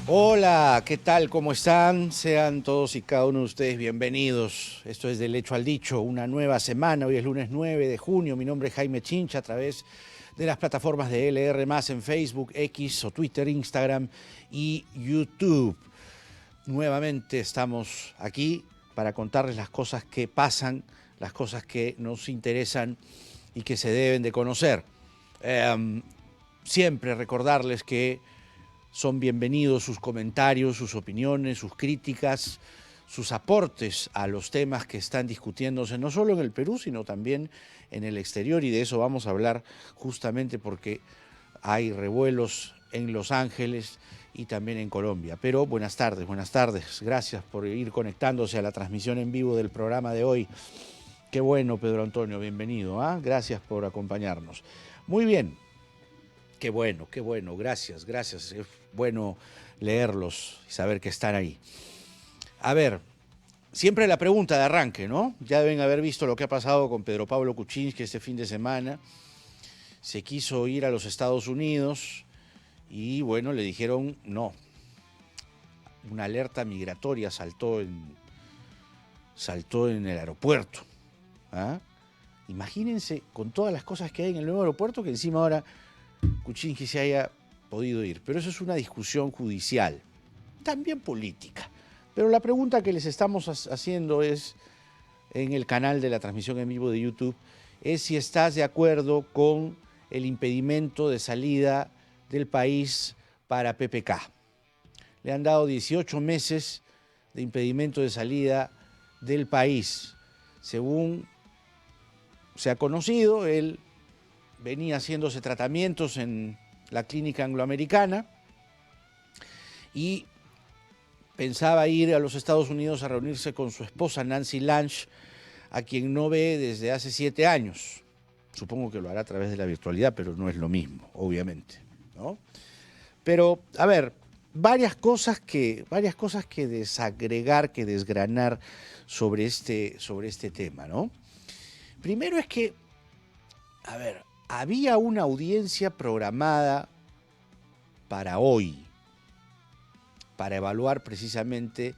Hola, ¿qué tal? ¿Cómo están? Sean todos y cada uno de ustedes bienvenidos. Esto es Del Hecho al Dicho, una nueva semana. Hoy es lunes 9 de junio. Mi nombre es Jaime Chincha, a través de las plataformas de LR+, en Facebook, X o Twitter, Instagram y YouTube. Nuevamente estamos aquí para contarles las cosas que pasan, las cosas que nos interesan y que se deben de conocer. Siempre recordarles que son bienvenidos sus comentarios, sus opiniones, sus críticas, sus aportes a los temas que están discutiéndose no solo en el Perú, sino también en el exterior, y de eso vamos a hablar justamente porque hay revuelos en Los Ángeles y también en Colombia. Pero buenas tardes, gracias por ir conectándose a la transmisión en vivo del programa de hoy. Qué bueno, Pedro Antonio, bienvenido, ¿ah? Gracias por acompañarnos. Muy bien. Qué bueno, gracias. Es bueno leerlos y saber que están ahí. A ver, siempre la pregunta de arranque, ¿no? Ya deben haber visto lo que ha pasado con Pedro Pablo Kuczynski este fin de semana. Se quiso ir a los Estados Unidos y, bueno, le dijeron no. Una alerta migratoria saltó en el aeropuerto. ¿Ah? Imagínense con todas las cosas que hay en el nuevo aeropuerto que encima ahora Kuczynski se haya podido ir. Pero eso es una discusión judicial, también política. Pero la pregunta que les estamos haciendo es, en el canal de la transmisión en vivo de YouTube, es si estás de acuerdo con el impedimento de salida del país para PPK. Le han dado 18 meses de impedimento de salida del país. Según se ha conocido, él venía haciéndose tratamientos en la clínica angloamericana y pensaba ir a los Estados Unidos a reunirse con su esposa Nancy Lange, a quien no ve desde hace 7 años. Supongo que lo hará a través de la virtualidad, pero no es lo mismo, obviamente, ¿no? Pero, a ver, varias cosas que desagregar, que desgranar sobre este tema, ¿no? Primero es que, a ver, había una audiencia programada para hoy, para evaluar precisamente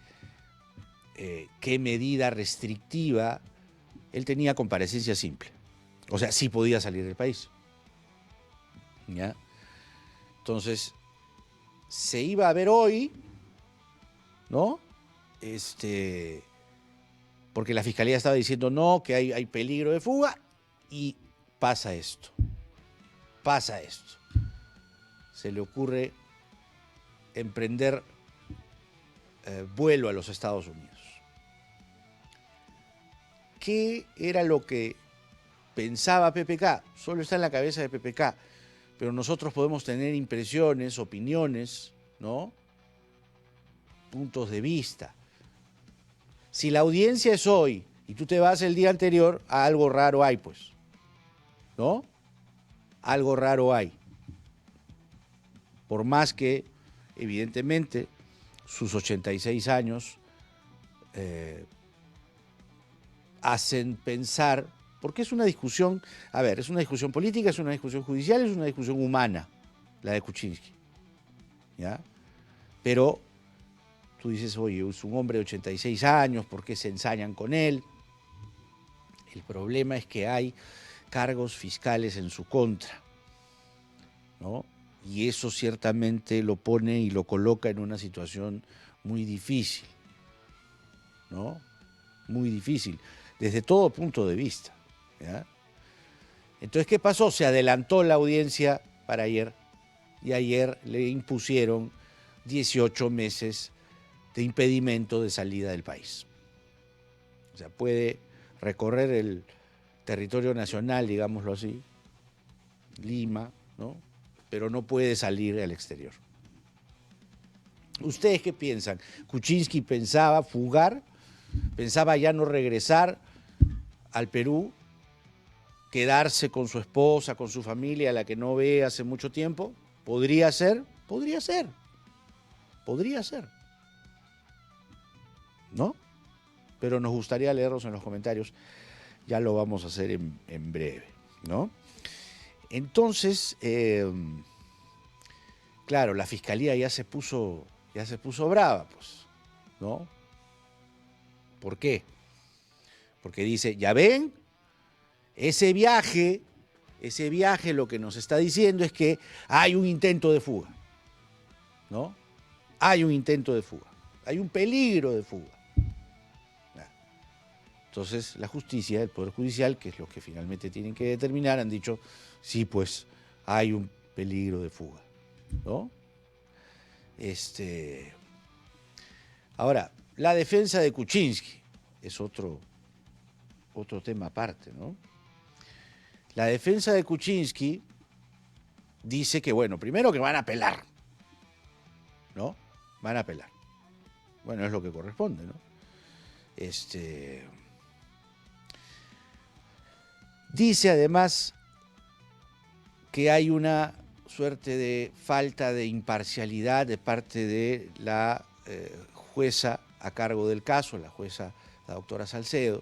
qué medida restrictiva. Él tenía comparecencia simple. O sea, sí podía salir del país. ¿Ya? Entonces, se iba a ver hoy, ¿no? Porque la fiscalía estaba diciendo no, que hay peligro de fuga, y pasa esto. Se le ocurre emprender vuelo a los Estados Unidos. ¿Qué era lo que pensaba PPK? Solo está en la cabeza de PPK, pero nosotros podemos tener impresiones, opiniones, ¿no? Puntos de vista. Si la audiencia es hoy y tú te vas el día anterior, algo raro hay, pues, ¿no? Algo raro hay. Por más que, evidentemente, sus 86 años hacen pensar, porque es una discusión, a ver, es una discusión política, es una discusión judicial, es una discusión humana, la de Kuczynski, ¿ya? Pero tú dices, oye, es un hombre de 86 años, ¿por qué se ensañan con él? El problema es que hay cargos fiscales en su contra, ¿no? Y eso ciertamente lo pone y lo coloca en una situación muy difícil, ¿no? Muy difícil, desde todo punto de vista, ¿ya? Entonces, ¿qué pasó? Se adelantó la audiencia para ayer y ayer le impusieron 18 meses de impedimento de salida del país. O sea, puede recorrer el territorio nacional, digámoslo así, Lima, ¿no? Pero no puede salir al exterior. ¿Ustedes qué piensan? ¿Kuczynski pensaba fugar? ¿Pensaba ya no regresar al Perú? ¿Quedarse con su esposa, con su familia, a la que no ve hace mucho tiempo? ¿Podría ser? Podría ser. Podría ser. ¿No? Pero nos gustaría leerlos en los comentarios. Ya lo vamos a hacer en breve, ¿no? Entonces, claro, la fiscalía ya se puso ya se puso brava, pues, ¿no? ¿Por qué? Porque dice, ya ven, ese viaje lo que nos está diciendo es que hay un intento de fuga, ¿no? Hay un intento de fuga, hay un peligro de fuga. Entonces la justicia, el Poder Judicial, que es lo que finalmente tienen que determinar, han dicho, sí, pues hay un peligro de fuga, ¿no? Ahora, la defensa de Kuczynski es otro tema aparte, ¿no? La defensa de Kuczynski dice que, bueno, primero que van a apelar, ¿no? Van a apelar. Bueno, es lo que corresponde, ¿no? Dice además que hay una suerte de falta de imparcialidad de parte de la jueza a cargo del caso, la jueza, la doctora Salcedo,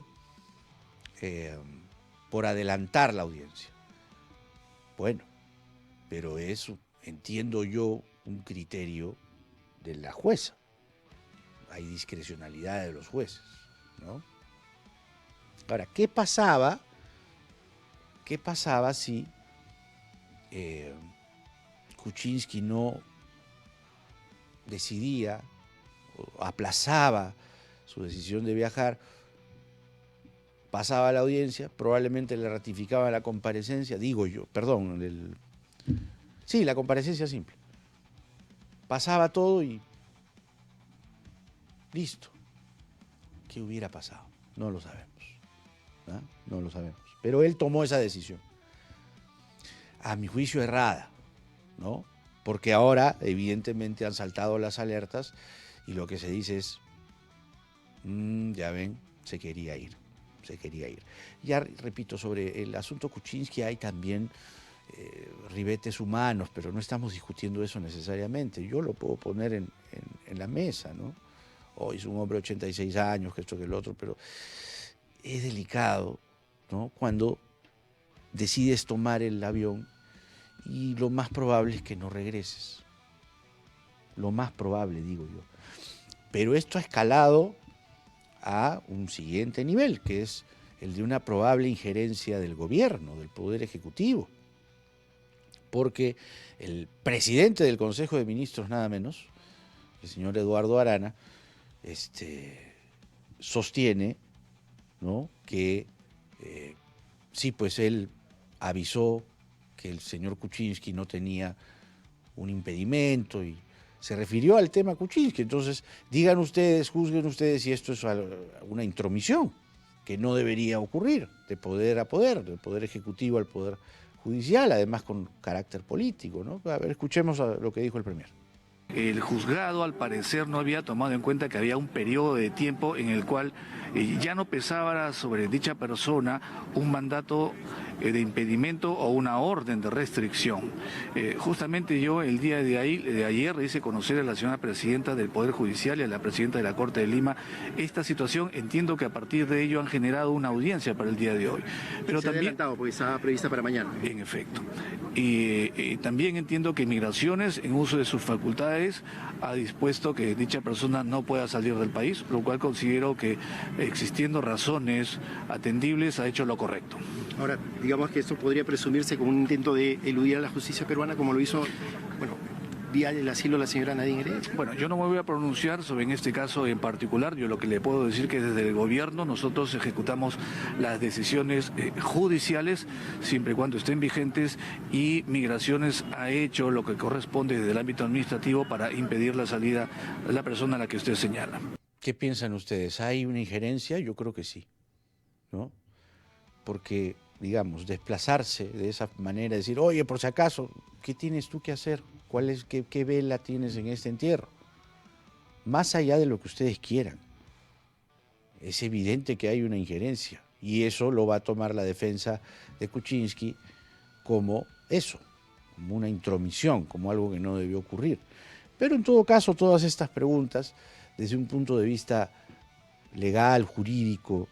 por adelantar la audiencia. Bueno, pero eso, entiendo yo, un criterio de la jueza. Hay discrecionalidad de los jueces, ¿no? Ahora, ¿qué pasaba si Kuczynski no decidía o aplazaba su decisión de viajar? Pasaba la audiencia, probablemente le ratificaba la comparecencia, la comparecencia simple. Pasaba todo y listo. ¿Qué hubiera pasado? No lo sabemos. ¿No? No lo sabemos. Pero él tomó esa decisión. A mi juicio errada, ¿no? Porque ahora, evidentemente, han saltado las alertas y lo que se dice es, ya ven, se quería ir. Ya repito, sobre el asunto Kuczynski hay también ribetes humanos, pero no estamos discutiendo eso necesariamente. Yo lo puedo poner en la mesa, ¿no? Hoy es un hombre de 86 años, que esto, que el otro, pero es delicado, ¿no? Cuando decides tomar el avión y lo más probable es que no regreses. Lo más probable, digo yo. Pero esto ha escalado a un siguiente nivel, que es el de una probable injerencia del gobierno, del Poder Ejecutivo. Porque el presidente del Consejo de Ministros, nada menos, el señor Eduardo Arana, sostiene, ¿no?, que sí, pues él avisó que el señor Kuczynski no tenía un impedimento y se refirió al tema Kuczynski. Entonces, digan ustedes, juzguen ustedes si esto es una intromisión que no debería ocurrir, de poder a poder, del Poder Ejecutivo al Poder Judicial, además con carácter político, ¿no? A ver, escuchemos lo que dijo el premier. El juzgado, al parecer, no había tomado en cuenta que había un periodo de tiempo en el cual ya no pesaba sobre dicha persona un mandato de impedimento o una orden de restricción. Justamente yo el día de ayer hice conocer a la señora presidenta del Poder Judicial y a la presidenta de la Corte de Lima esta situación. Entiendo que a partir de ello han generado una audiencia para el día de hoy. Pero se ha también adelantado porque estaba prevista para mañana. En efecto. Y también entiendo que Migraciones, en uso de sus facultades, ha dispuesto que dicha persona no pueda salir del país, lo cual considero que, existiendo razones atendibles, ha hecho lo correcto. Ahora, digamos que esto podría presumirse como un intento de eludir a la justicia peruana, como lo hizo, vía el asilo la señora Nadine Heredia. Bueno, yo no me voy a pronunciar sobre en este caso en particular. Yo lo que le puedo decir que desde el gobierno nosotros ejecutamos las decisiones judiciales siempre y cuando estén vigentes, y Migraciones ha hecho lo que corresponde desde el ámbito administrativo para impedir la salida de la persona a la que usted señala. ¿Qué piensan ustedes? ¿Hay una injerencia? Yo creo que sí, ¿no? Porque, digamos, desplazarse de esa manera, decir, oye, por si acaso, ¿qué tienes tú que hacer? ¿Qué vela tienes en este entierro? Más allá de lo que ustedes quieran, es evidente que hay una injerencia, y eso lo va a tomar la defensa de Kuczynski como eso, como una intromisión, como algo que no debió ocurrir. Pero en todo caso, todas estas preguntas, desde un punto de vista legal, jurídico,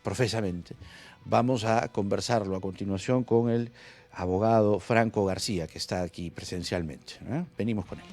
profesamente, vamos a conversarlo a continuación con el abogado Franco García, que está aquí presencialmente. Venimos con él.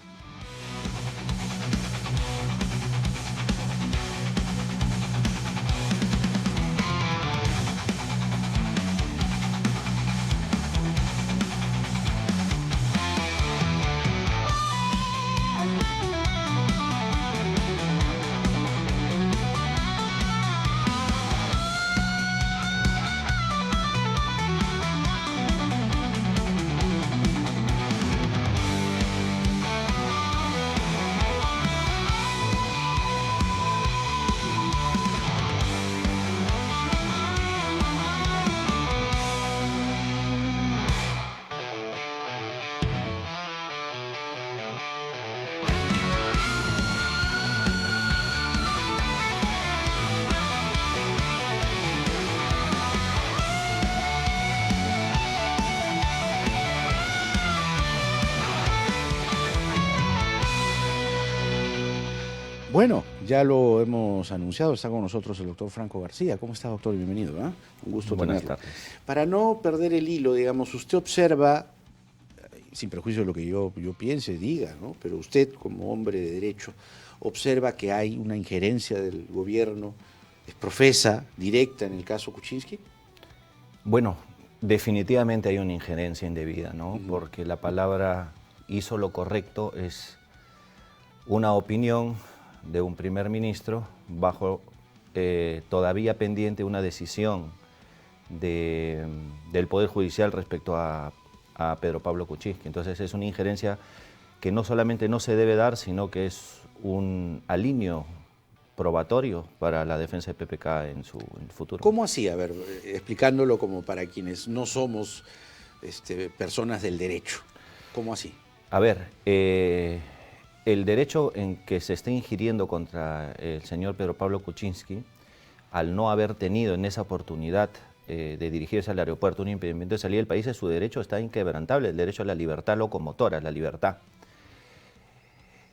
Bueno, ya lo hemos anunciado, está con nosotros el doctor Franco García. ¿Cómo está, doctor? Bienvenido. Un gusto Buenas tenerlo. tardes. Para no perder el hilo, digamos, usted observa, sin prejuicio de lo que yo piense, diga, ¿no? Pero usted, como hombre de derecho, observa que hay una injerencia del gobierno, profesa, directa en el caso Kuczynski. Bueno, definitivamente hay una injerencia indebida, ¿no? Porque la palabra hizo lo correcto es una opinión de un primer ministro bajo todavía pendiente una decisión del Poder Judicial respecto a Pedro Pablo Kuczynski. Entonces es una injerencia que no solamente no se debe dar, sino que es un alineo probatorio para la defensa de PPK en el futuro. ¿Cómo así? A ver, explicándolo como para quienes no somos personas del derecho. ¿Cómo así? A ver, el derecho en que se está ingiriendo contra el señor Pedro Pablo Kuczynski, al no haber tenido en esa oportunidad de dirigirse al aeropuerto un impedimento de salida del país, su derecho está inquebrantable, el derecho a la libertad locomotora, la libertad.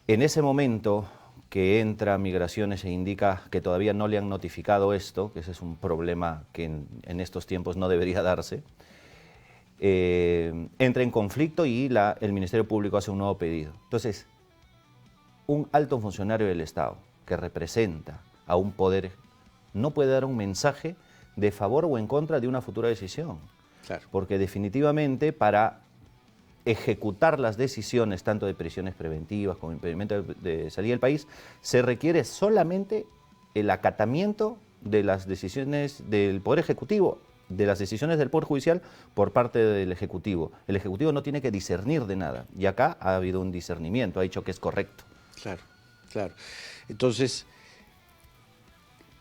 En ese momento que entra Migraciones e indica que todavía no le han notificado esto, que ese es un problema que en estos tiempos no debería darse, entra en conflicto y el Ministerio Público hace un nuevo pedido. Entonces, un alto funcionario del Estado que representa a un poder no puede dar un mensaje de favor o en contra de una futura decisión. Claro. Porque definitivamente para ejecutar las decisiones tanto de prisiones preventivas como impedimento de salida del país, se requiere solamente el acatamiento de las decisiones del Poder Ejecutivo, de las decisiones del Poder Judicial por parte del Ejecutivo. El Ejecutivo no tiene que discernir de nada, y acá ha habido un discernimiento, ha dicho que es correcto. Claro, claro. Entonces,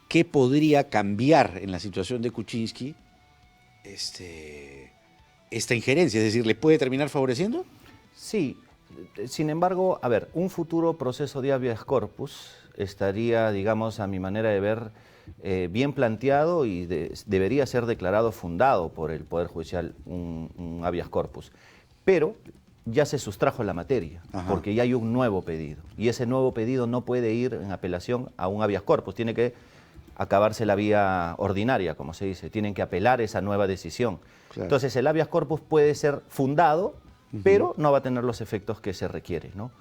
¿qué podría cambiar en la situación de Kuczynski esta injerencia? Es decir, ¿le puede terminar favoreciendo? Sí, sin embargo, a ver, un futuro proceso de habeas corpus estaría, digamos, a mi manera de ver, bien planteado y debería ser declarado fundado por el Poder Judicial un habeas corpus. Pero ya se sustrajo la materia, porque ya hay un nuevo pedido. Y ese nuevo pedido no puede ir en apelación a un habeas corpus, tiene que acabarse la vía ordinaria, como se dice, tienen que apelar esa nueva decisión. Claro. Entonces el habeas corpus puede ser fundado, pero no va a tener los efectos que se requiere, ¿no?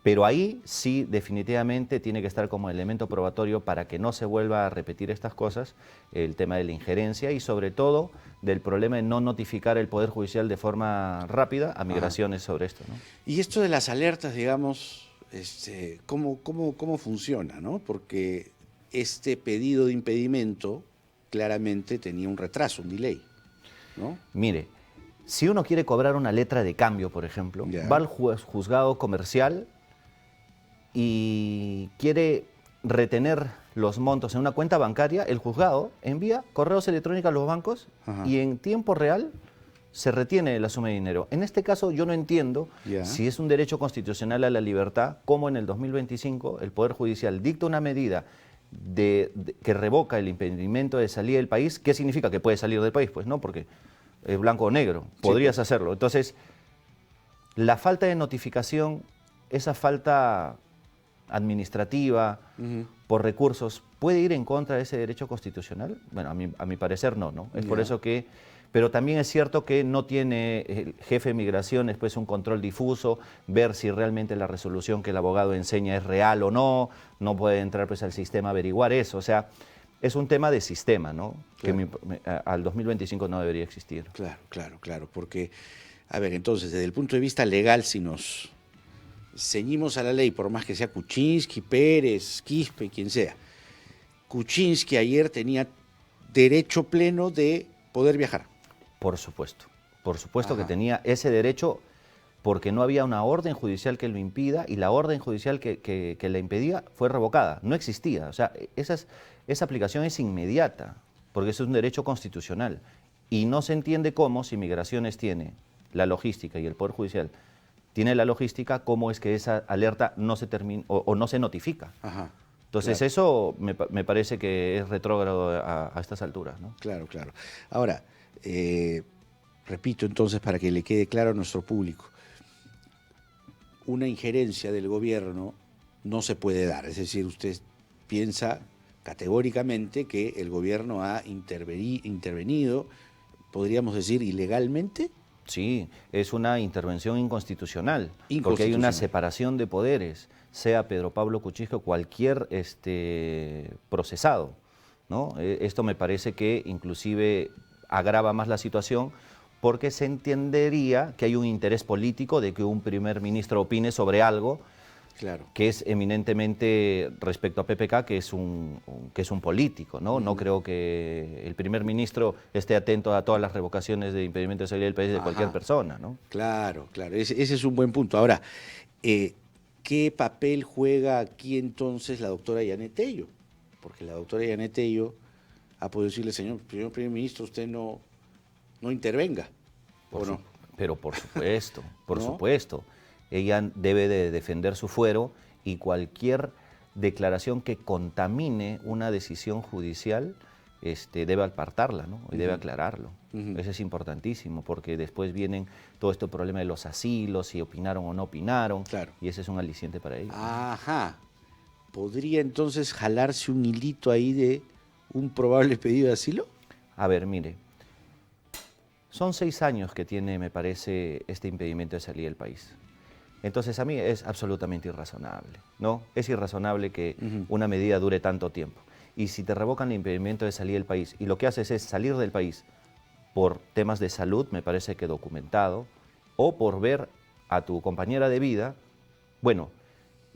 Pero ahí sí definitivamente tiene que estar como elemento probatorio para que no se vuelva a repetir estas cosas, el tema de la injerencia y sobre todo del problema de no notificar el Poder Judicial de forma rápida a Migraciones sobre esto, ¿no? Y esto de las alertas, digamos, ¿cómo funciona, ¿no? Porque este pedido de impedimento claramente tenía un retraso, un delay, ¿no? Mire, si uno quiere cobrar una letra de cambio, por ejemplo, va al juzgado comercial y quiere retener los montos en una cuenta bancaria, el juzgado envía correos electrónicos a los bancos y en tiempo real se retiene la suma de dinero. En este caso yo no entiendo si es un derecho constitucional a la libertad, cómo en el 2025 el Poder Judicial dicta una medida que revoca el impedimento de salida del país. ¿Qué significa? Que puede salir del país, pues no, porque es blanco o negro, podrías hacerlo. Entonces, la falta de notificación, esa falta administrativa por recursos, ¿puede ir en contra de ese derecho constitucional? Bueno, a mi parecer no. Es por eso que... Pero también es cierto que no tiene el jefe de migraciones pues un control difuso, ver si realmente la resolución que el abogado enseña es real o no puede entrar pues al sistema a averiguar eso, o sea, es un tema de sistema, ¿no? Claro. Que al 2025 no debería existir. Claro, porque, a ver, entonces, desde el punto de vista legal, si nos ceñimos a la ley, por más que sea Kuczynski, Pérez, Quispe, quien sea, Kuczynski ayer tenía derecho pleno de poder viajar. Por supuesto que tenía ese derecho porque no había una orden judicial que lo impida y la orden judicial que la impedía fue revocada, no existía. O sea, esa aplicación es inmediata porque eso es un derecho constitucional y no se entiende cómo, si Migraciones tiene la logística y el Poder Judicial tiene la logística, cómo es que esa alerta no se termina o no se notifica. Entonces eso me parece que es retrógrado a estas alturas, ¿no? Claro. Ahora, repito entonces para que le quede claro a nuestro público, una injerencia del gobierno no se puede dar. Es decir, usted piensa categóricamente que el gobierno ha intervenido, podríamos decir, ilegalmente. Sí, es una intervención inconstitucional, porque hay Inconstitucional. una separación de poderes, sea Pedro Pablo Kuczynski o cualquier procesado, ¿no? Esto me parece que inclusive agrava más la situación, porque se entendería que hay un interés político de que un primer ministro opine sobre algo, Claro. que es eminentemente respecto a PPK, que es un político, ¿no? No creo que el primer ministro esté atento a todas las revocaciones de impedimento de salida del país de cualquier persona, ¿no? Claro, claro. Ese es un buen punto. Ahora, ¿qué papel juega aquí entonces la doctora Yanet Tello? Porque la doctora Yanet Tello ha podido decirle, señor primer ministro, usted no intervenga, ¿o no? Pero por supuesto, por ¿No? supuesto. Ella debe de defender su fuero, y cualquier declaración que contamine una decisión judicial debe apartarla, ¿no? Y debe aclararlo. Eso es importantísimo, porque después vienen todo este problema de los asilos, si opinaron o no opinaron, Claro. y ese es un aliciente para ellos. Ajá. ¿Podría entonces jalarse un hilito ahí de un probable pedido de asilo? A ver, mire, son 6 años que tiene, me parece, este impedimento de salida del país. Entonces, a mí es absolutamente irrazonable, ¿no? Es irrazonable que una medida dure tanto tiempo. Y si te revocan el impedimento de salir del país y lo que haces es salir del país por temas de salud, me parece que documentado, o por ver a tu compañera de vida, bueno,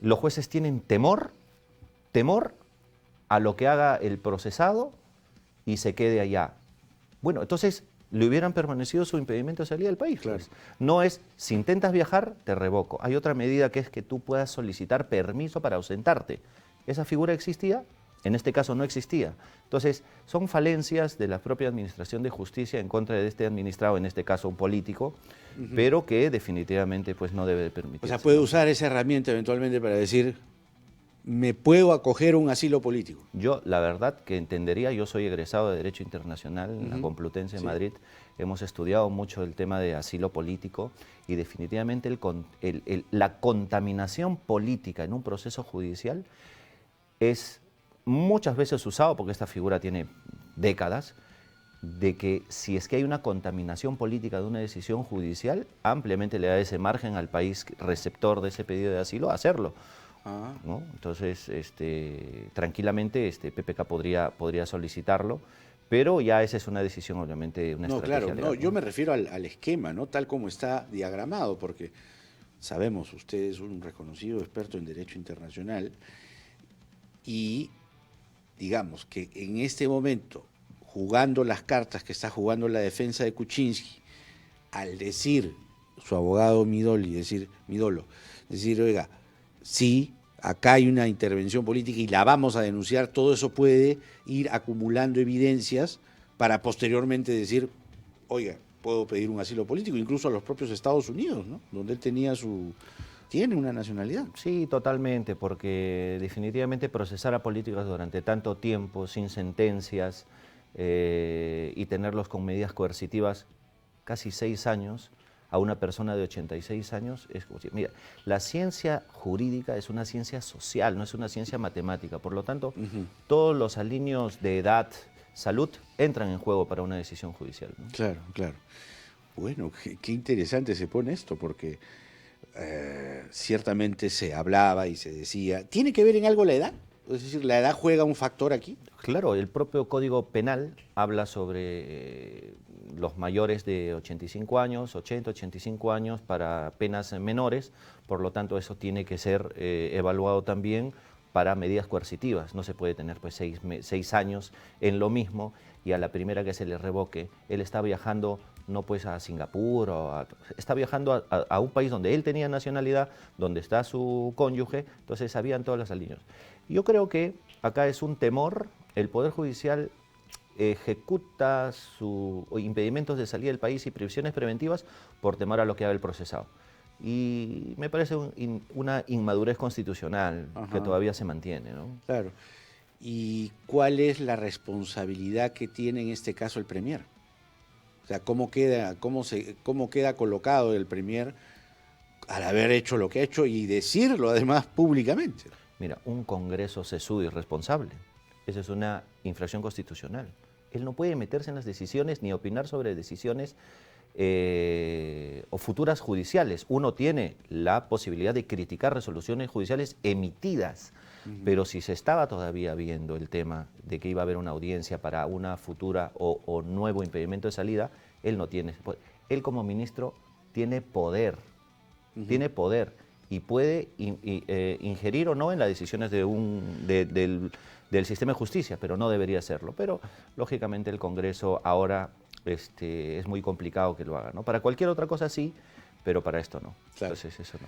los jueces tienen temor a lo que haga el procesado y se quede allá. Bueno, entonces le hubieran permanecido su impedimento de salida del país. Claro. Pues. No es, si intentas viajar, te revoco. Hay otra medida que es que tú puedas solicitar permiso para ausentarte. ¿Esa figura existía? En este caso no existía. Entonces, son falencias de la propia Administración de Justicia en contra de este administrado, en este caso un político, pero que definitivamente pues, no debe de permitirse. O sea, puede usar esa herramienta eventualmente para decir, me puedo acoger a un asilo político. Yo, la verdad, que entendería, yo soy egresado de Derecho Internacional en la Complutense de Madrid, hemos estudiado mucho el tema de asilo político y definitivamente la contaminación política en un proceso judicial es muchas veces usado, porque esta figura tiene décadas, de que si es que hay una contaminación política de una decisión judicial, ampliamente le da ese margen al país receptor de ese pedido de asilo a hacerlo. ¿No? Entonces, tranquilamente PPK podría solicitarlo, pero ya esa es una decisión, obviamente, una estrategia Claro, legal, ¿no? yo me refiero al esquema, ¿no? Tal como está diagramado, porque sabemos, usted es un reconocido experto en derecho internacional y digamos que en este momento, jugando las cartas que está jugando la defensa de Kuczynski, al decir su abogado Midolo, decir, oiga, sí, acá hay una intervención política y la vamos a denunciar, todo eso puede ir acumulando evidencias para posteriormente decir, oiga, puedo pedir un asilo político, incluso a los propios Estados Unidos, ¿no? Donde él tiene una nacionalidad. Sí, totalmente, porque definitivamente procesar a políticos durante tanto tiempo, sin sentencias, y tenerlos con medidas coercitivas casi 6 años, a una persona de 86 años, es como si, mira, la ciencia jurídica es una ciencia social, no es una ciencia matemática, por lo tanto, todos los alineos de edad, salud, entran en juego para una decisión judicial, ¿no? Claro, claro. Bueno, qué interesante se pone esto, porque ciertamente se hablaba y se decía, ¿tiene que ver en algo la edad? Es decir, ¿la edad juega un factor aquí? Claro, el propio Código Penal habla sobre los mayores de 85 años, 80, 85 años para penas menores, por lo tanto eso tiene que ser evaluado también para medidas coercitivas. No se puede tener pues 6 años en lo mismo y a la primera que se le revoque, él está viajando no pues a Singapur, está viajando a un país donde él tenía nacionalidad, donde está su cónyuge, entonces sabían todas las alineos. Yo creo que acá es un temor, el Poder Judicial ejecuta sus impedimentos de salida del país y prisiones preventivas por temor a lo que haga el procesado. Y me parece una inmadurez constitucional que todavía se mantiene, ¿no? Claro. ¿Y cuál es la responsabilidad que tiene en este caso el Premier? O sea, ¿cómo queda colocado el Premier al haber hecho lo que ha hecho y decirlo además públicamente. Mira, un Congreso sesudo y irresponsable, esa es una infracción constitucional. Él no puede meterse en las decisiones ni opinar sobre decisiones o futuras judiciales. Uno tiene la posibilidad de criticar resoluciones judiciales emitidas, pero si se estaba todavía viendo el tema de que iba a haber una audiencia para una futura o nuevo impedimento de salida, él no tiene. Él como ministro tiene poder, y puede ingerir o no en las decisiones del sistema de justicia, pero no debería hacerlo. Pero lógicamente el Congreso ahora es muy complicado que lo haga, ¿no? Para cualquier otra cosa sí, pero para esto no. Claro. Entonces eso no.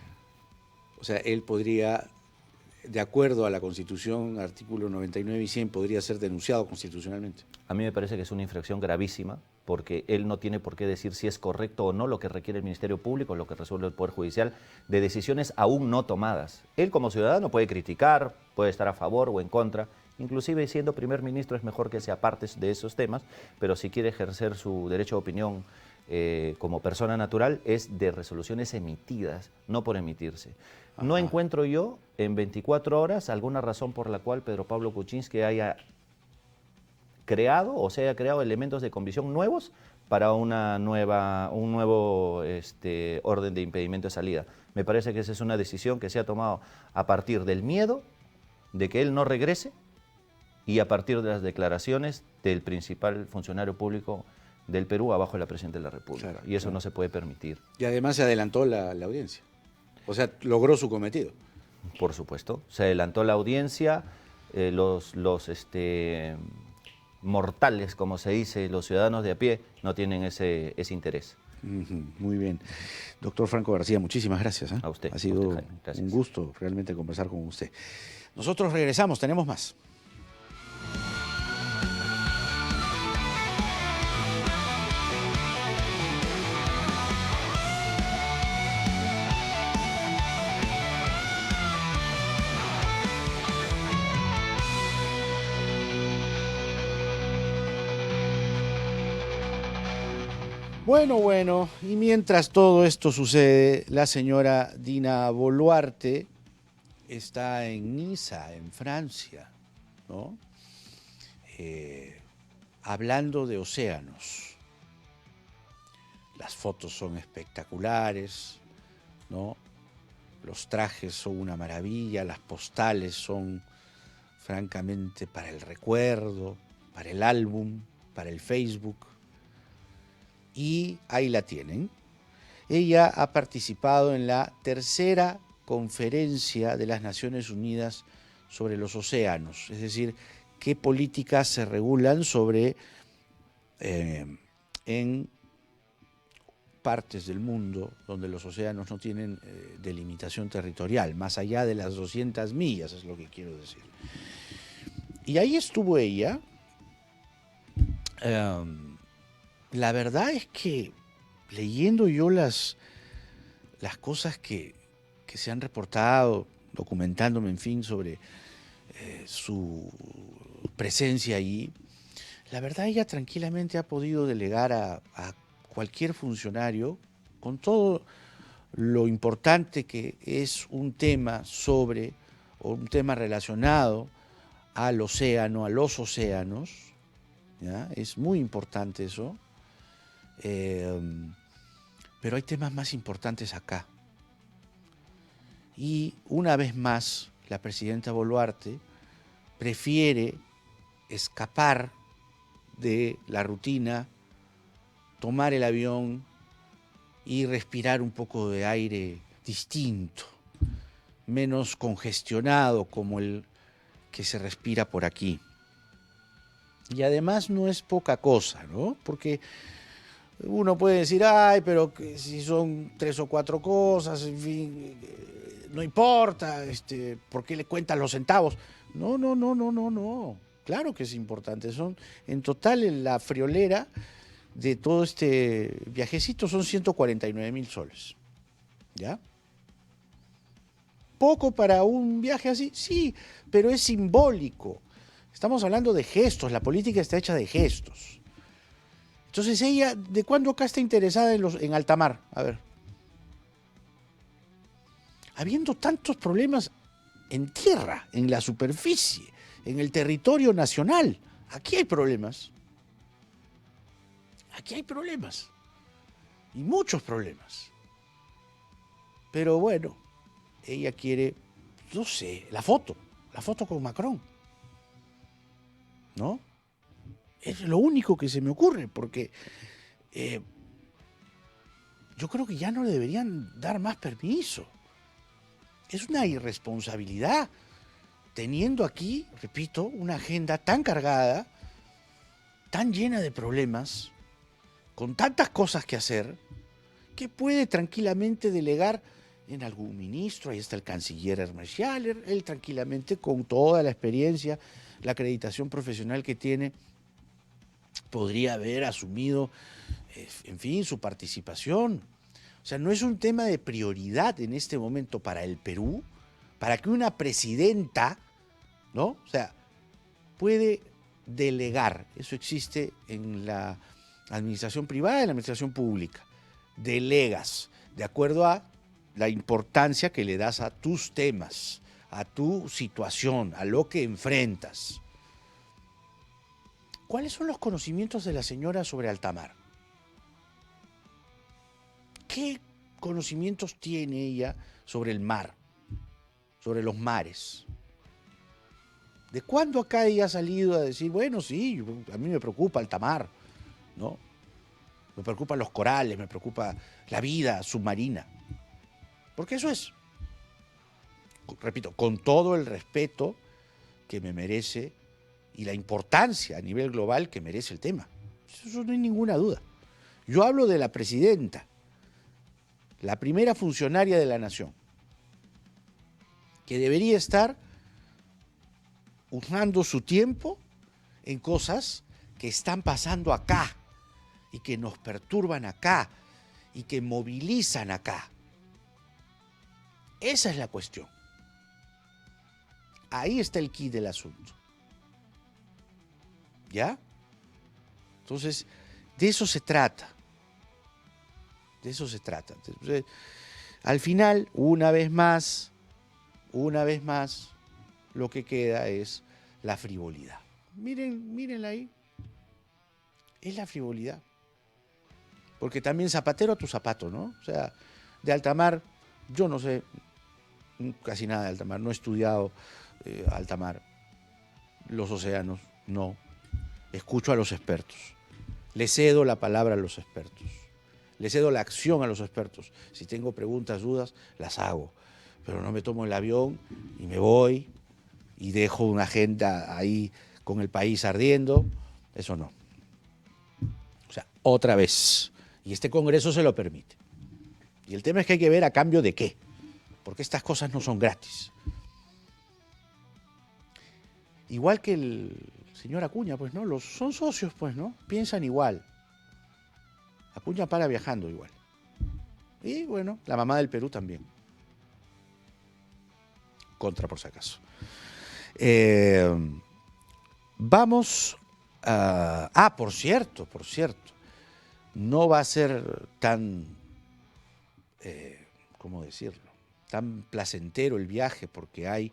O sea, él podría, de acuerdo a la Constitución, artículo 99 y 100, podría ser denunciado constitucionalmente. A mí me parece que es una infracción gravísima, porque él no tiene por qué decir si es correcto o no lo que requiere el Ministerio Público, lo que resuelve el Poder Judicial, de decisiones aún no tomadas. Él como ciudadano puede criticar, puede estar a favor o en contra, inclusive siendo primer ministro es mejor que se aparte de esos temas, pero si quiere ejercer su derecho de opinión como persona natural es de resoluciones emitidas, no por emitirse. Ajá. No encuentro yo en 24 horas alguna razón por la cual Pedro Pablo Kuczynski haya creado o se haya creado elementos de convicción nuevos para un nuevo orden de impedimento de salida. Me parece que esa es una decisión que se ha tomado a partir del miedo de que él no regrese y a partir de las declaraciones del principal funcionario público del Perú abajo de la Presidenta de la República. Claro, y eso no se puede permitir. Y además se adelantó la audiencia. O sea, logró su cometido. Por supuesto. Se adelantó la audiencia, los mortales, como se dice, los ciudadanos de a pie, no tienen ese interés. Muy bien. Doctor Franco García, muchísimas gracias. A usted. Ha sido un gusto realmente conversar con usted. Nosotros regresamos, tenemos más. Bueno, y mientras todo esto sucede, la señora Dina Boluarte está en Niza, en Francia, ¿no? Hablando de océanos. Las fotos son espectaculares, ¿no? Los trajes son una maravilla, las postales son francamente para el recuerdo, para el álbum, para el Facebook. Y ahí la tienen. Ella ha participado en la tercera conferencia de las Naciones Unidas sobre los océanos, es decir, qué políticas se regulan sobre en partes del mundo donde los océanos no tienen delimitación territorial, más allá de las 200 millas, es lo que quiero decir. Y ahí estuvo ella. La verdad es que leyendo yo las cosas que se han reportado, documentándome, en fin, sobre su presencia allí, la verdad ella tranquilamente ha podido delegar a cualquier funcionario, con todo lo importante que es un tema o un tema relacionado al océano, a los océanos, ¿ya? Es muy importante eso. Pero hay temas más importantes acá. Y una vez más, la presidenta Boluarte prefiere escapar de la rutina, tomar el avión y respirar un poco de aire distinto, menos congestionado como el que se respira por aquí. Y además no es poca cosa, ¿no? Porque uno puede decir, ay, pero que si son 3 o 4 cosas, en fin, no importa, ¿por qué le cuentan los centavos? No. Claro que es importante. Son, en total, en la friolera de todo este viajecito son 149.000 soles. ¿Ya? ¿Poco para un viaje así? Sí, pero es simbólico. Estamos hablando de gestos, la política está hecha de gestos. Entonces ella, ¿de cuándo acá está interesada en alta mar? A ver. habiendo tantos problemas en tierra, en la superficie, en el territorio nacional? Aquí hay problemas. Aquí hay problemas. Y muchos problemas. Pero bueno, ella quiere, no sé, la foto con Macron. ¿No? Es lo único que se me ocurre, porque yo creo que ya no le deberían dar más permiso. Es una irresponsabilidad, teniendo aquí, repito, una agenda tan cargada, tan llena de problemas, con tantas cosas que hacer, que puede tranquilamente delegar en algún ministro. Ahí está el canciller Hermes Schaller, él tranquilamente, con toda la experiencia, la acreditación profesional que tiene, podría haber asumido, en fin, su participación. O sea, no es un tema de prioridad en este momento para el Perú, para que una presidenta, ¿no? O sea, puede delegar. Eso existe en la administración privada y en la administración pública. Delegas de acuerdo a la importancia que le das a tus temas, a tu situación, a lo que enfrentas. ¿Cuáles son los conocimientos de la señora sobre alta mar? ¿Qué conocimientos tiene ella sobre el mar, sobre los mares? ¿De cuándo acá ella ha salido a decir, bueno, sí, a mí me preocupa alta mar, ¿no? Me preocupan los corales, me preocupa la vida submarina? Porque eso es, repito, con todo el respeto que me merece y la importancia a nivel global que merece el tema. Eso no hay ninguna duda. Yo hablo de la presidenta, la primera funcionaria de la nación, que debería estar usando su tiempo en cosas que están pasando acá y que nos perturban acá y que movilizan acá. Esa es la cuestión. Ahí está el quid del asunto. ¿Ya? Entonces, de eso se trata. De eso se trata. Entonces, al final, una vez más, lo que queda es la frivolidad. Mírenla ahí. Es la frivolidad. Porque también zapatero a tu zapato, ¿no? O sea, de alta mar, yo no sé casi nada de alta mar, no he estudiado alta mar, los océanos, no. Escucho a los expertos, le cedo la palabra a los expertos, le cedo la acción a los expertos. Si tengo preguntas, dudas, las hago, pero no me tomo el avión y me voy y dejo una agenda ahí con el país ardiendo, eso no. O sea, otra vez, y este Congreso se lo permite. Y el tema es que hay que ver a cambio de qué, porque estas cosas no son gratis. Igual que el señor Acuña, pues, ¿no? Son socios, pues, ¿no? Piensan igual. Acuña para viajando igual. Y, bueno, la mamá del Perú también. Contra, por si acaso. Vamos a... por cierto. No va a ser tan... ¿cómo decirlo? Tan placentero el viaje, porque hay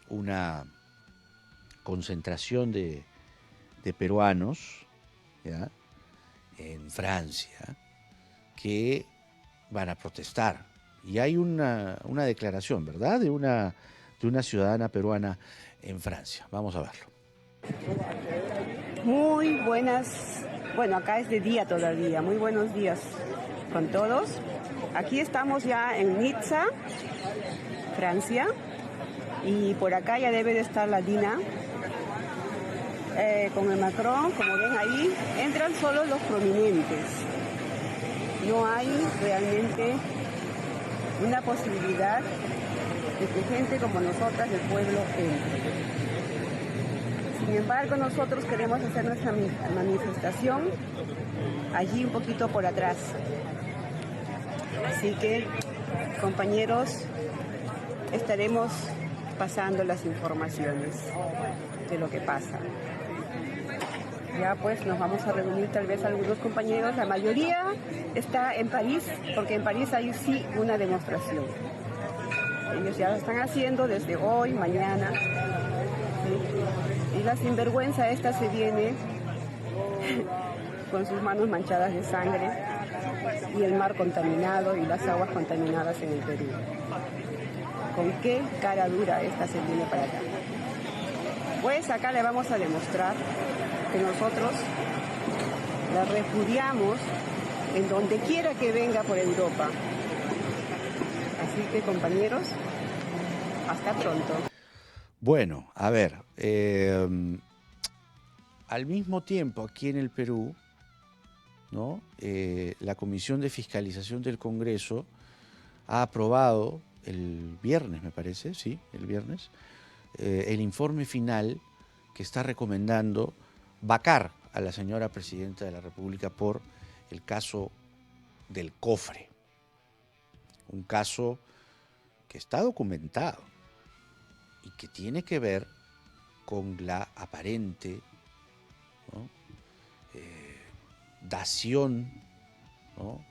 una concentración de peruanos, ¿ya?, en Francia, que van a protestar. Y hay una declaración, ¿verdad?, de una ciudadana peruana en Francia. Vamos a verlo. Muy buenas, bueno, acá es de día todavía, muy buenos días con todos. Aquí estamos ya en Niza, Francia, y por acá ya debe de estar la Dina con el Macron. Como ven ahí, entran solo los prominentes. No hay realmente una posibilidad de que gente como nosotras, del pueblo, entre. Sin embargo, nosotros queremos hacer nuestra manifestación allí un poquito por atrás. Así que, compañeros, estaremos pasando las informaciones de lo que pasa. Ya pues nos vamos a reunir tal vez algunos compañeros, la mayoría está en París, porque en París hay sí una demostración. Ellos ya lo están haciendo desde hoy, mañana. ¿Sí? Y la sinvergüenza esta se viene con sus manos manchadas de sangre y el mar contaminado y las aguas contaminadas en el Perú. ¿Con qué cara dura esta se viene para acá? Pues acá le vamos a demostrar que nosotros la repudiamos en donde quiera que venga por Europa. Así que, compañeros, hasta pronto. Bueno, a ver, al mismo tiempo aquí en el Perú, ¿no? La Comisión de Fiscalización del Congreso ha aprobado el viernes, me parece, sí, el viernes, el informe final que está recomendando vacar a la señora Presidenta de la República por el caso del cofre. Un caso que está documentado y que tiene que ver con la aparente, ¿no? Dación, ¿no?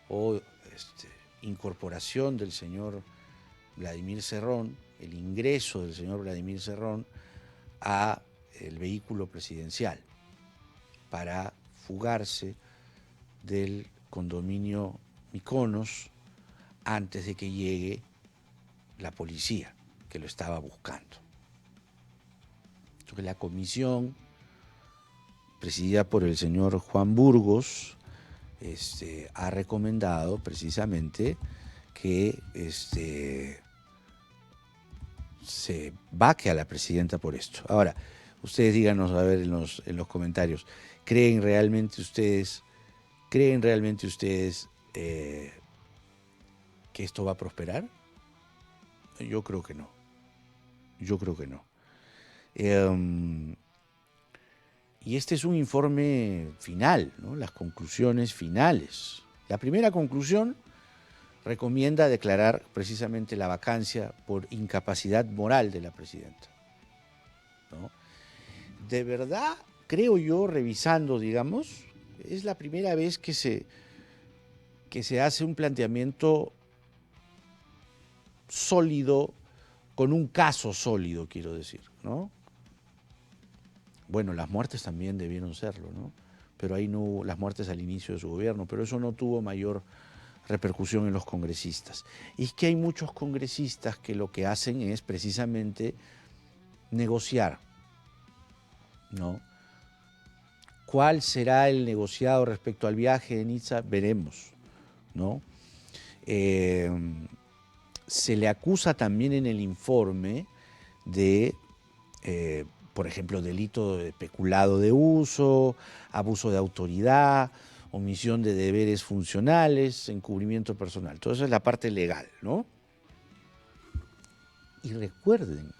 O incorporación del señor Vladimir Cerrón, el ingreso del señor Vladimir Cerrón a el vehículo presidencial para fugarse del condominio Mykonos antes de que llegue la policía que lo estaba buscando. Entonces la comisión, presidida por el señor Juan Burgos, ha recomendado precisamente que se vaque a la presidenta por esto. Ahora, ustedes díganos a ver en los comentarios, ¿creen realmente ustedes que esto va a prosperar? Yo creo que no. Y este es un informe final, ¿no? Las conclusiones finales. La primera conclusión recomienda declarar precisamente la vacancia por incapacidad moral de la presidenta, ¿no? De verdad, creo yo, revisando, digamos, es la primera vez que se hace un planteamiento sólido, con un caso sólido, quiero decir, ¿no? Bueno, las muertes también debieron serlo, ¿no? Pero ahí no hubo las muertes al inicio de su gobierno, pero eso no tuvo mayor repercusión en los congresistas. Y es que hay muchos congresistas que lo que hacen es precisamente negociar, ¿no? ¿Cuál será el negociado respecto al viaje de Niza? Veremos, ¿no? Se le acusa también en el informe de, por ejemplo, delito de peculado de uso, abuso de autoridad, omisión de deberes funcionales, encubrimiento personal. Todo eso es la parte legal, ¿no? Y recuerden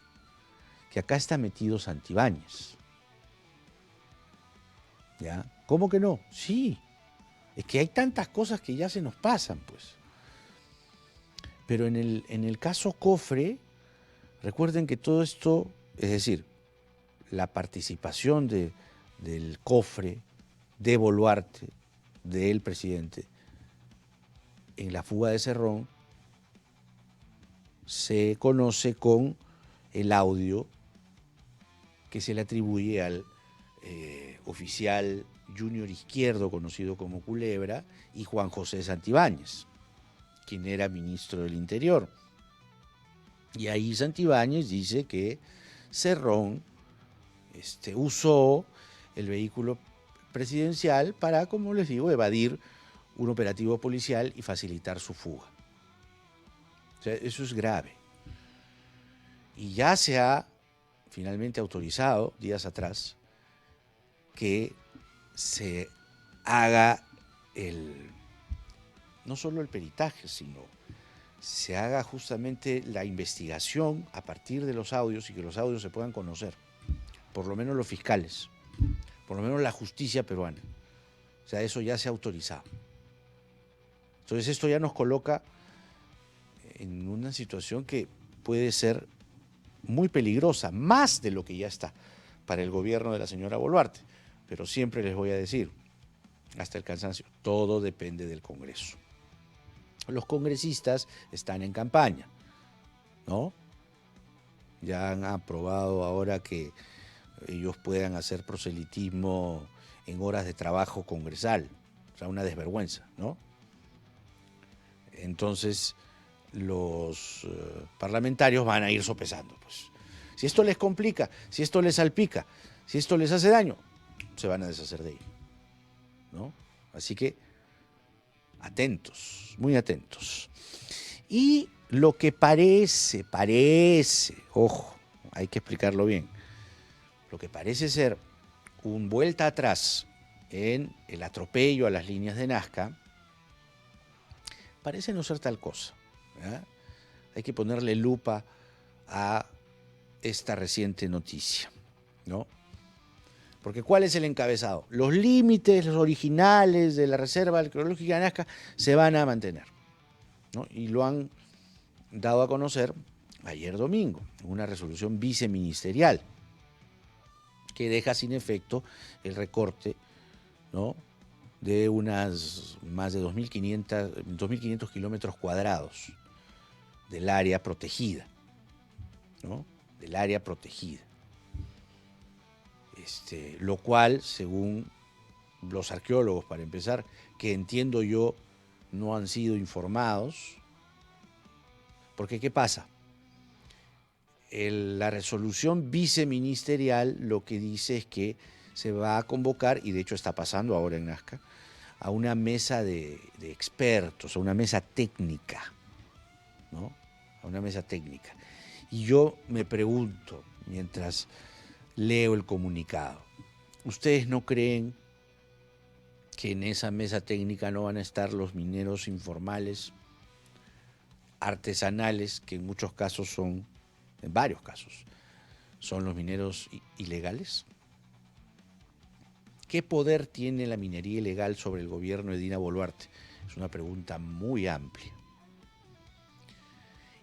que acá está metido Santibáñez. ¿Ya? ¿Cómo que no? Sí. Es que hay tantas cosas que ya se nos pasan, pues. Pero en el caso Cofre, recuerden que todo esto, es decir, la participación del Cofre, de Boluarte, del presidente, en la fuga de Cerrón, se conoce con el audio que se le atribuye al oficial junior izquierdo conocido como Culebra y Juan José Santibáñez, quien era ministro del Interior. Y ahí Santibáñez dice que Cerrón usó el vehículo presidencial para, como les digo, evadir un operativo policial y facilitar su fuga. O sea, eso es grave. Y ya se ha finalmente autorizado, días atrás, que se haga no solo el peritaje, sino se haga justamente la investigación a partir de los audios y que los audios se puedan conocer, por lo menos los fiscales, por lo menos la justicia peruana. O sea, eso ya se ha autorizado. Entonces esto ya nos coloca en una situación que puede ser muy peligrosa, más de lo que ya está para el gobierno de la señora Boluarte. Pero siempre les voy a decir, hasta el cansancio, todo depende del Congreso. Los congresistas están en campaña, ¿no? Ya han aprobado ahora que ellos puedan hacer proselitismo en horas de trabajo congresal. O sea, una desvergüenza, ¿no? Entonces, los parlamentarios van a ir sopesando. Pues. Si esto les complica, si esto les salpica, si esto les hace daño, se van a deshacer de ello, ¿no? Así que, atentos, muy atentos. Y lo que parece, ojo, hay que explicarlo bien, lo que parece ser un vuelta atrás en el atropello a las líneas de Nazca, parece no ser tal cosa, ¿verdad? Hay que ponerle lupa a esta reciente noticia, ¿no? Porque ¿cuál es el encabezado? Los límites originales de la Reserva Arqueológica de Nazca se van a mantener, ¿no? Y lo han dado a conocer ayer domingo, una resolución viceministerial que deja sin efecto el recorte, ¿no?, de unas más de 2.500 kilómetros cuadrados del área protegida, ¿no?, del área protegida. Lo cual, según los arqueólogos, para empezar, que entiendo yo, no han sido informados, porque ¿qué pasa? La resolución viceministerial lo que dice es que se va a convocar, y de hecho está pasando ahora en Nazca, a una mesa de expertos, a una mesa técnica, ¿no? A una mesa técnica. Y yo me pregunto, mientras leo el comunicado, ¿ustedes no creen que en esa mesa técnica no van a estar los mineros informales, artesanales, que en muchos casos son, en varios casos, son los mineros ilegales? ¿Qué poder tiene la minería ilegal sobre el gobierno de Dina Boluarte? Es una pregunta muy amplia.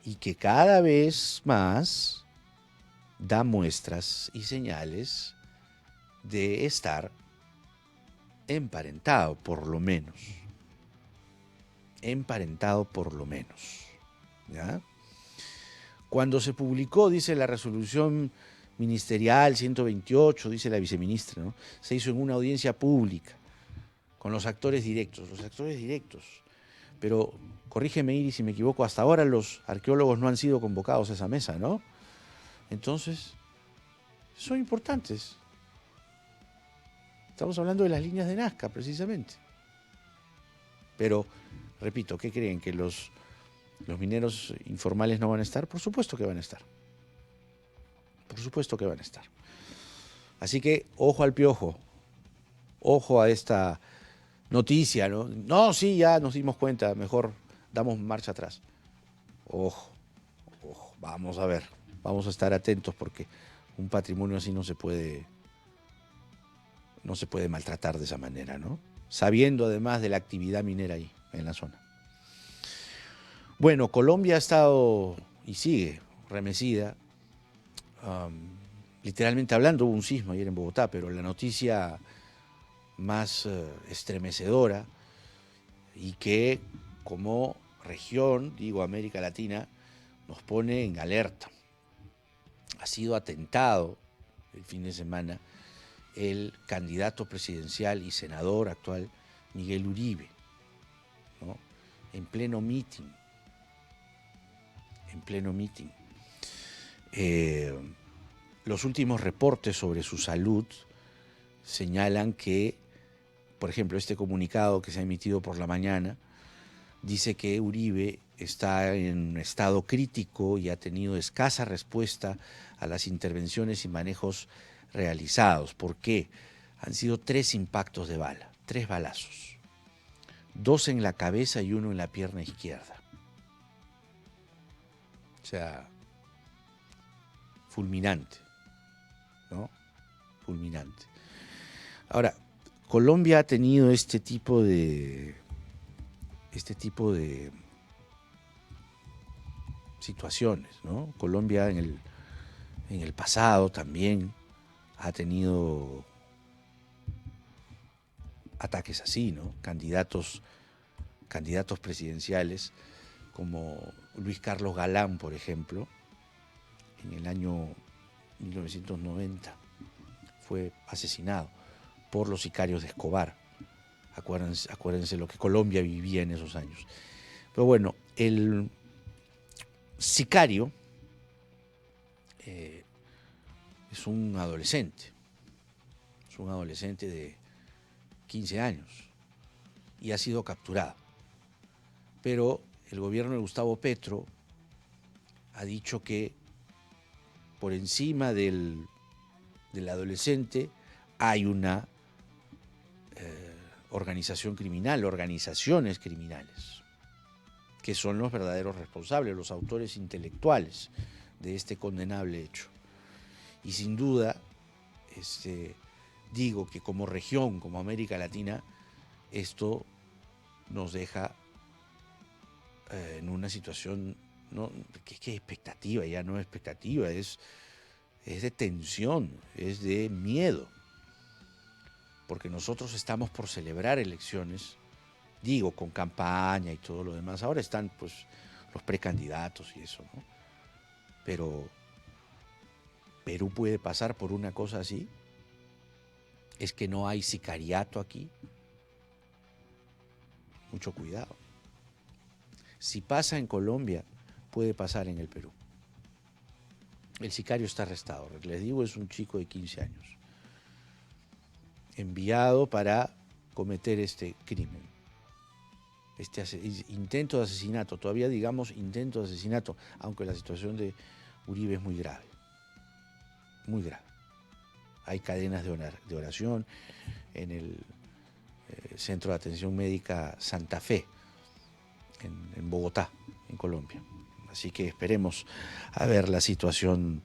Y que cada vez más da muestras y señales de estar emparentado, por lo menos. Emparentado, por lo menos. ¿Ya? Cuando se publicó, dice la resolución ministerial 128, dice la viceministra, ¿no?, se hizo en una audiencia pública con los actores directos. Los actores directos. Pero, corrígeme, Iris, si me equivoco, hasta ahora los arqueólogos no han sido convocados a esa mesa, ¿no? Entonces, son importantes. Estamos hablando de las líneas de Nazca, precisamente. Pero, repito, ¿qué creen? ¿Que los mineros informales no van a estar? Por supuesto que van a estar. Por supuesto que van a estar. Así que, ojo al piojo. Ojo a esta noticia, ¿no? No, sí, ya nos dimos cuenta, mejor damos marcha atrás. Ojo, ojo, vamos a ver. Vamos a estar atentos porque un patrimonio así no se puede maltratar de esa manera, ¿no? Sabiendo además de la actividad minera ahí, en la zona. Bueno, Colombia ha estado y sigue remecida. Literalmente hablando, hubo un sismo ayer en Bogotá, pero la noticia más estremecedora y que como región, digo América Latina, nos pone en alerta. Ha sido atentado el fin de semana el candidato presidencial y senador actual Miguel Uribe, ¿no?, en pleno mitin. En pleno mitin. Los últimos reportes sobre su salud señalan que, por ejemplo, este comunicado que se ha emitido por la mañana dice que Uribe está en un estado crítico y ha tenido escasa respuesta a las intervenciones y manejos realizados. ¿Por qué? Han sido 3 impactos de bala, 3 balazos, 2 en la cabeza y 1 en la pierna izquierda. O sea, fulminante, ¿no? Fulminante. Ahora, Colombia ha tenido este tipo de situaciones, ¿no? Colombia en el pasado también ha tenido ataques así, ¿no? Candidatos presidenciales como Luis Carlos Galán, por ejemplo, en el año 1990 fue asesinado por los sicarios de Escobar. Acuérdense lo que Colombia vivía en esos años. Pero bueno, el sicario es un adolescente. Es un adolescente de 15 años y ha sido capturado. Pero el gobierno de Gustavo Petro ha dicho que por encima del adolescente hay una organización criminal, organizaciones criminales, que son los verdaderos responsables, los autores intelectuales de este condenable hecho. Y sin duda, digo que como región, como América Latina, esto nos deja en una situación, ¿no? que es expectativa, ya no es expectativa, es de tensión, es de miedo, porque nosotros estamos por celebrar elecciones, digo, con campaña y todo lo demás. Ahora están pues los precandidatos y eso, ¿no? Pero Perú puede pasar por una cosa así. Es que no hay sicariato aquí. Mucho cuidado. Si pasa en Colombia, puede pasar en el Perú. El sicario está arrestado. Les digo, es un chico de 15 años, enviado para cometer este crimen. Este intento de asesinato, todavía digamos intento de asesinato, aunque la situación de Uribe es muy grave. Muy grave. Hay cadenas de oración en el Centro de Atención Médica Santa Fe, en Bogotá, en Colombia. Así que esperemos a ver la situación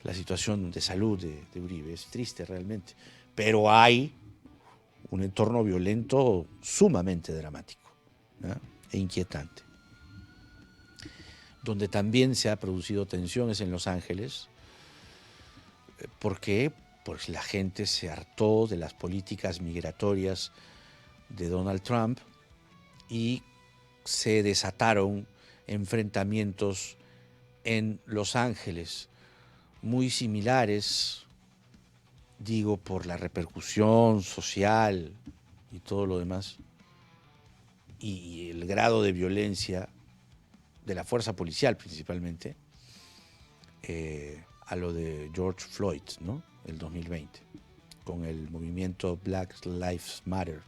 de salud de Uribe. Es triste realmente, pero hay un entorno violento sumamente dramático, ¿no? E inquietante. Donde también se ha producido tensión es en Los Ángeles, porque pues la gente se hartó de las políticas migratorias de Donald Trump y se desataron enfrentamientos en Los Ángeles muy similares, digo, por la repercusión social y todo lo demás, y el grado de violencia de la fuerza policial principalmente, a lo de George Floyd, ¿no? El 2020, con el movimiento Black Lives Matter.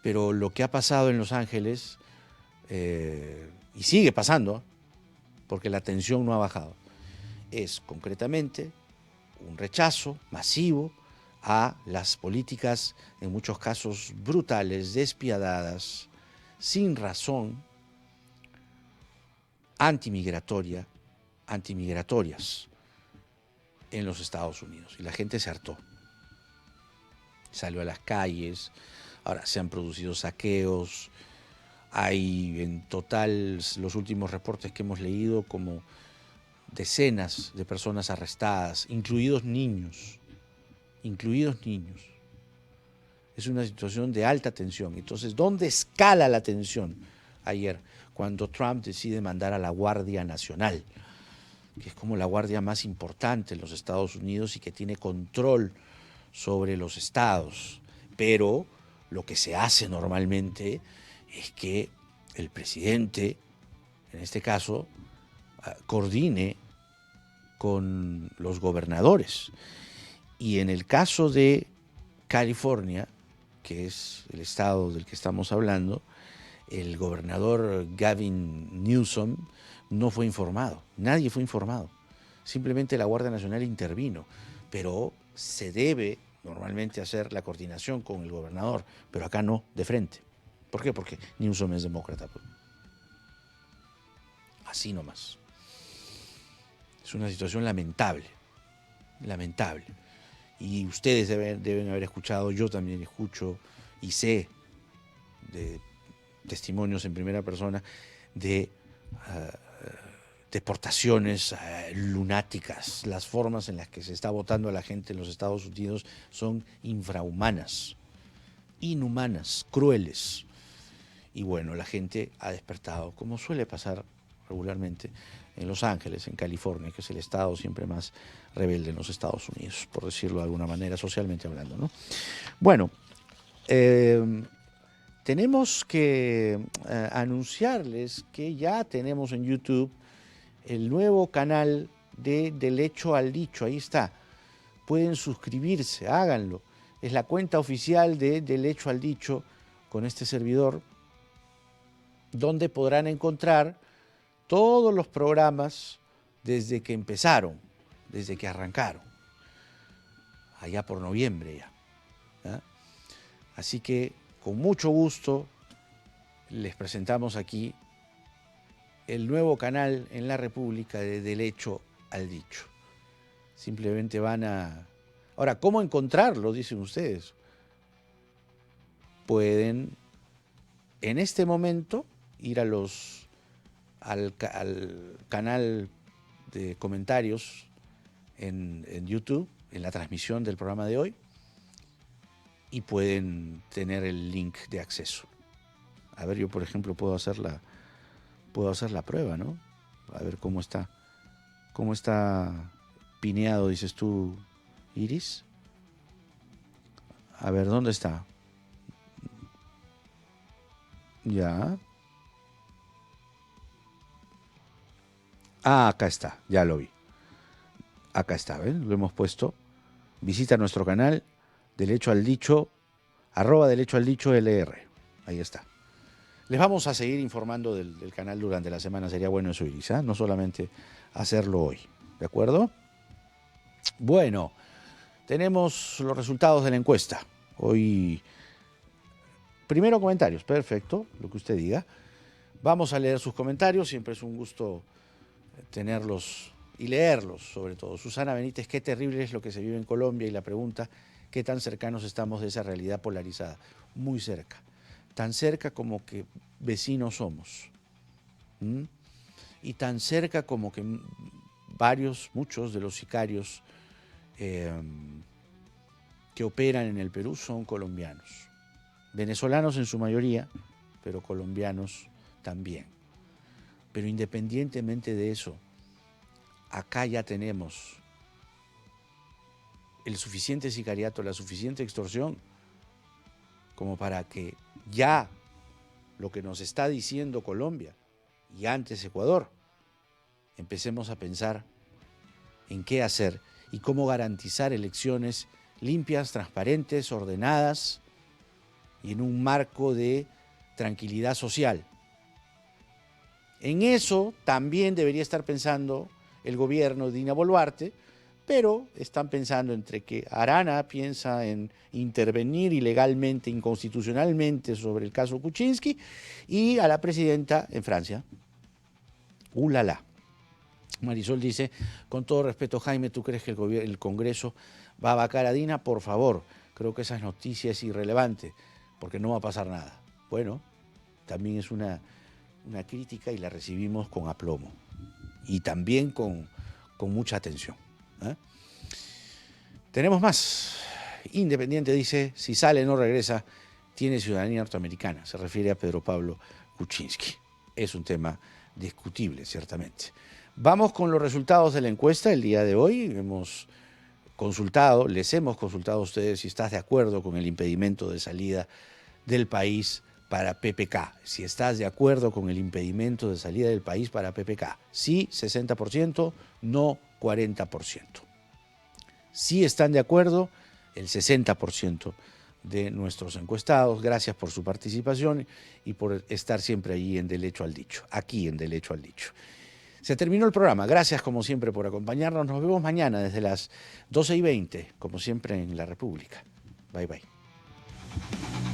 Pero lo que ha pasado en Los Ángeles, y sigue pasando, porque la tensión no ha bajado, es concretamente un rechazo masivo a las políticas, en muchos casos brutales, despiadadas, sin razón, antimigratorias en los Estados Unidos. Y la gente se hartó. Salió a las calles. Ahora se han producido saqueos. Hay en total, los últimos reportes que hemos leído, como decenas de personas arrestadas, incluidos niños. Es una situación de alta tensión. Entonces, ¿dónde escala la tensión? Ayer, cuando Trump decide mandar a la Guardia Nacional, que es como la guardia más importante en los Estados Unidos y que tiene control sobre los estados. Pero lo que se hace normalmente es que el presidente, en este caso, coordine con los gobernadores. Y en el caso de California, que es el estado del que estamos hablando, el gobernador Gavin Newsom no fue informado, nadie fue informado. Simplemente la Guardia Nacional intervino, pero se debe normalmente hacer la coordinación con el gobernador, pero acá no, de frente. ¿Por qué? Porque Newsom es demócrata. Así nomás. Es una situación lamentable, lamentable. Y ustedes deben haber escuchado, yo también escucho y sé de testimonios en primera persona de deportaciones lunáticas. Las formas en las que se está votando a la gente en los Estados Unidos son infrahumanas, inhumanas, crueles. y bueno, la gente ha despertado, como suele pasar regularmente en Los Ángeles, en California, que es el estado siempre más rebelde en los Estados Unidos, por decirlo de alguna manera, socialmente hablando, ¿no? Bueno, tenemos que anunciarles que ya tenemos en YouTube el nuevo canal de Del Hecho al Dicho. Ahí está. Pueden suscribirse, háganlo. Es la cuenta oficial de Del Hecho al Dicho con este servidor, donde podrán encontrar todos los programas desde que empezaron, desde que arrancaron, allá por noviembre ya. ¿Ah? Así que con mucho gusto les presentamos aquí el nuevo canal en la República de Del Hecho al Dicho. Simplemente van a... Ahora, ¿cómo encontrarlo? Dicen ustedes. Pueden en este momento ir al canal de comentarios en YouTube, en la transmisión del programa de hoy, y pueden tener el link de acceso. A ver, yo por ejemplo puedo hacer la prueba, ¿no? A ver cómo está pineado, dices tú, Iris. A ver, ¿dónde está? Ya. Ah, acá está, ya lo vi. Acá está, ¿ven? Lo hemos puesto. Visita nuestro canal, Del Hecho al Dicho, @DelHechoAlDicho LR. Ahí está. Les vamos a seguir informando del canal durante la semana. Sería bueno eso, Iris, ¿eh? No solamente hacerlo hoy. ¿De acuerdo? Bueno, tenemos los resultados de la encuesta. Hoy, primero comentarios. Perfecto, lo que usted diga. Vamos a leer sus comentarios. Siempre es un gusto tenerlos y leerlos, sobre todo. Susana Benítez, qué terrible es lo que se vive en Colombia, y la pregunta, ¿qué tan cercanos estamos de esa realidad polarizada? Muy cerca, tan cerca como que vecinos somos. Y tan cerca como que muchos de los sicarios que operan en el Perú son colombianos. Venezolanos en su mayoría, pero colombianos también. Pero independientemente de eso, acá ya tenemos el suficiente sicariato, la suficiente extorsión, como para que ya lo que nos está diciendo Colombia y antes Ecuador, empecemos a pensar en qué hacer y cómo garantizar elecciones limpias, transparentes, ordenadas y en un marco de tranquilidad social. En eso también debería estar pensando el gobierno de Dina Boluarte, pero están pensando entre que Arana piensa en intervenir ilegalmente, inconstitucionalmente sobre el caso Kuczynski, y a la presidenta en Francia. ¡Ulala! Marisol dice, con todo respeto, Jaime, ¿tú crees que el Congreso va a vacar a Dina? Por favor, creo que esa noticia es irrelevante, porque no va a pasar nada. Bueno, también es una crítica y la recibimos con aplomo y también con mucha atención. Tenemos más. Independiente dice, si sale no regresa, tiene ciudadanía norteamericana. Se refiere a Pedro Pablo Kuczynski. Es un tema discutible, ciertamente. Vamos con los resultados de la encuesta el día de hoy. Les hemos consultado a ustedes si estás de acuerdo con el impedimento de salida del país para PPK. Si estás de acuerdo con el impedimento de salida del país para PPK. Sí, 60%, no 40%. Sí están de acuerdo el 60% de nuestros encuestados. Gracias por su participación y por estar siempre allí en Del Hecho al Dicho, aquí en Del Hecho al Dicho. Se terminó el programa. Gracias como siempre por acompañarnos. Nos vemos mañana desde las 12:20, como siempre en La República. Bye bye.